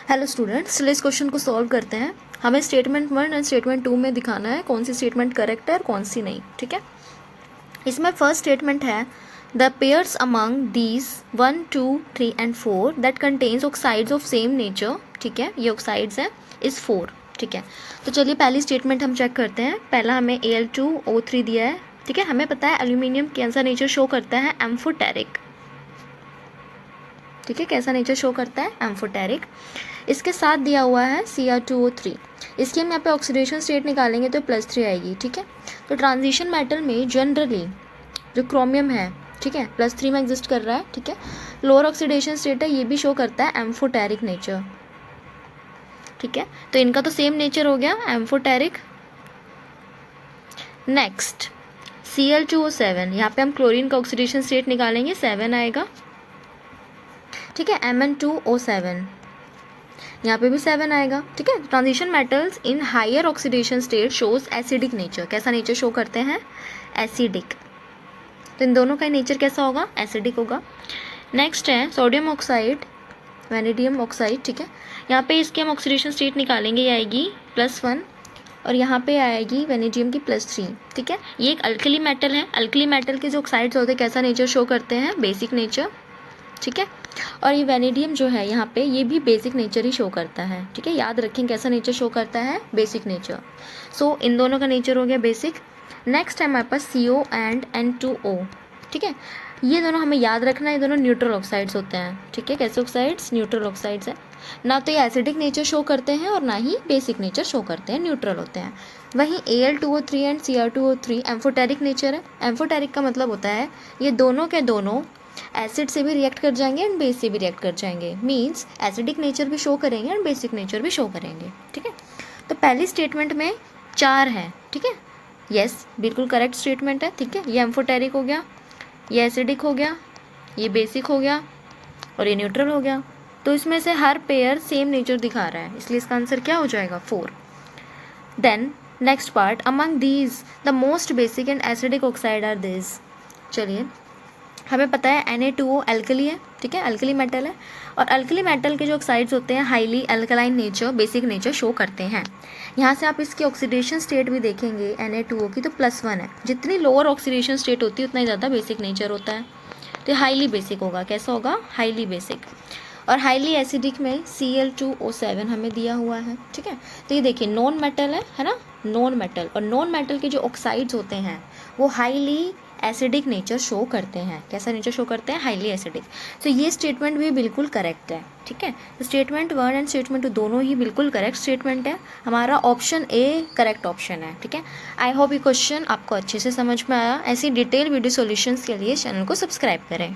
Hello students, चलिए इस question को सॉल्व करते हैं। हमें स्टेटमेंट 1 एंड स्टेटमेंट 2 में दिखाना है कौन सी स्टेटमेंट करेक्ट है और कौन सी नहीं। ठीक है, इसमें फर्स्ट स्टेटमेंट है the pairs among these 1, 2, 3 and 4 that contains oxides of same nature. ठीक है, ये ऑक्साइड्स है इज 4। ठीक है, तो चलिए पहली स्टेटमेंट हम चेक करते हैं। पहला हमें Al2O3 दिया है। ठीक है, हमें पता है एल्यूमिनियम कैसा नेचर शो करता है, एम्फोटेरिक। ठीक है, कैसा नेचर शो करता है, एम्फोटेरिक। इसके साथ दिया हुआ है Cr2O3। इसकी हम यहाँ पे ऑक्सीडेशन स्टेट निकालेंगे तो +3 आएगी। ठीक है, तो ट्रांजिशन मेटल में जनरली जो क्रोमियम है, ठीक है, +3 में एग्जिस्ट कर रहा है। ठीक है, लोअर ऑक्सीडेशन स्टेट है, ये भी शो करता है एम्फोटेरिक नेचर। ठीक है, तो इनका तो सेम नेचर हो गया, एम्फोटेरिक। नेक्स्ट Cl2O7, यहाँ पे हम क्लोरीन का ऑक्सीडेशन स्टेट निकालेंगे, 7 आएगा। ठीक है, Mn2O7, यहाँ पे भी 7 आएगा। ठीक है, transition metals in higher oxidation state shows acidic nature. कैसा नेचर शो करते हैं, एसिडिक। तो इन दोनों का नेचर कैसा होगा, एसिडिक होगा। नेक्स्ट है सोडियम ऑक्साइड, वैनेडियम ऑक्साइड। ठीक है, यहाँ पे इसके हम ऑक्सीडेशन स्टेट निकालेंगे, ये आएगी +1 और यहाँ पे आएगी वैनेडियम की +3। ठीक है, ये एक अल्कली मेटल है। अल्कली मेटल के जो ऑक्साइड्स होते हैं कैसा नेचर शो करते हैं, बेसिक नेचर। ठीक है, और ये वैनेडियम जो है यहाँ पे, ये भी बेसिक नेचर ही शो करता है। ठीक है, याद रखें कैसा नेचर शो करता है, बेसिक नेचर। सो इन दोनों का नेचर हो गया बेसिक। नेक्स्ट है हमारे पास CO एंड N2O। ठीक है, ये दोनों हमें याद रखना है, ये दोनों न्यूट्रल ऑक्साइड्स होते हैं। ठीक है, कैसे ऑक्साइड्स, न्यूट्रल ऑक्साइड्स है। ना तो ये एसिडिक नेचर शो करते हैं और ना ही बेसिक नेचर शो करते हैं, न्यूट्रल होते हैं। वहीं Al2O3 and Cr2O3 amphoteric nature है। एम्फोटेरिक का मतलब होता है ये दोनों के दोनों एसिड से भी रिएक्ट कर जाएंगे एंड बेस से भी रिएक्ट कर जाएंगे। मीन्स एसिडिक नेचर भी शो करेंगे एंड बेसिक नेचर भी शो करेंगे। ठीक है, तो पहली स्टेटमेंट में 4 है। ठीक है, यस, बिल्कुल करेक्ट स्टेटमेंट है। ठीक है, ये एम्फोटेरिक हो गया, ये एसिडिक हो गया, ये बेसिक हो गया और ये न्यूट्रल हो गया। तो इसमें से हर पेयर सेम नेचर दिखा रहा है, इसलिए इसका आंसर क्या हो जाएगा, 4। Then next part, among these the most basic and acidic oxide are this. चलिए, हमें पता है Na2O अल्कली है। ठीक है, अल्कली मेटल है और अल्कली मेटल के जो ऑक्साइड्स होते हैं highly alkaline nature, basic nature show करते हैं। यहाँ से आप इसकी ऑक्सीडेशन स्टेट भी देखेंगे Na2O की, तो +1 है। जितनी लोअर ऑक्सीडेशन स्टेट होती है उतना ही ज़्यादा बेसिक नेचर होता है, तो हाईली बेसिक होगा। कैसा होगा, हाईली बेसिक। और हाईली एसिडिक में Cl2O7 हमें दिया हुआ है। ठीक है, तो ये देखिए नॉन मेटल है ना, नॉन मेटल। और नॉन मेटल के जो ऑक्साइड्स होते हैं वो हाईली एसिडिक नेचर शो करते हैं। कैसा नेचर शो करते हैं, हाईली एसिडिक। तो ये स्टेटमेंट भी बिल्कुल करेक्ट है। ठीक है, तो स्टेटमेंट 1 एंड स्टेटमेंट 2 दोनों ही बिल्कुल करेक्ट स्टेटमेंट है। हमारा ऑप्शन ए करेक्ट ऑप्शन है। ठीक है, आई होप ये क्वेश्चन आपको अच्छे से समझ में आया। ऐसी डिटेल वीडियो सॉल्यूशंस के लिए चैनल को सब्सक्राइब करें।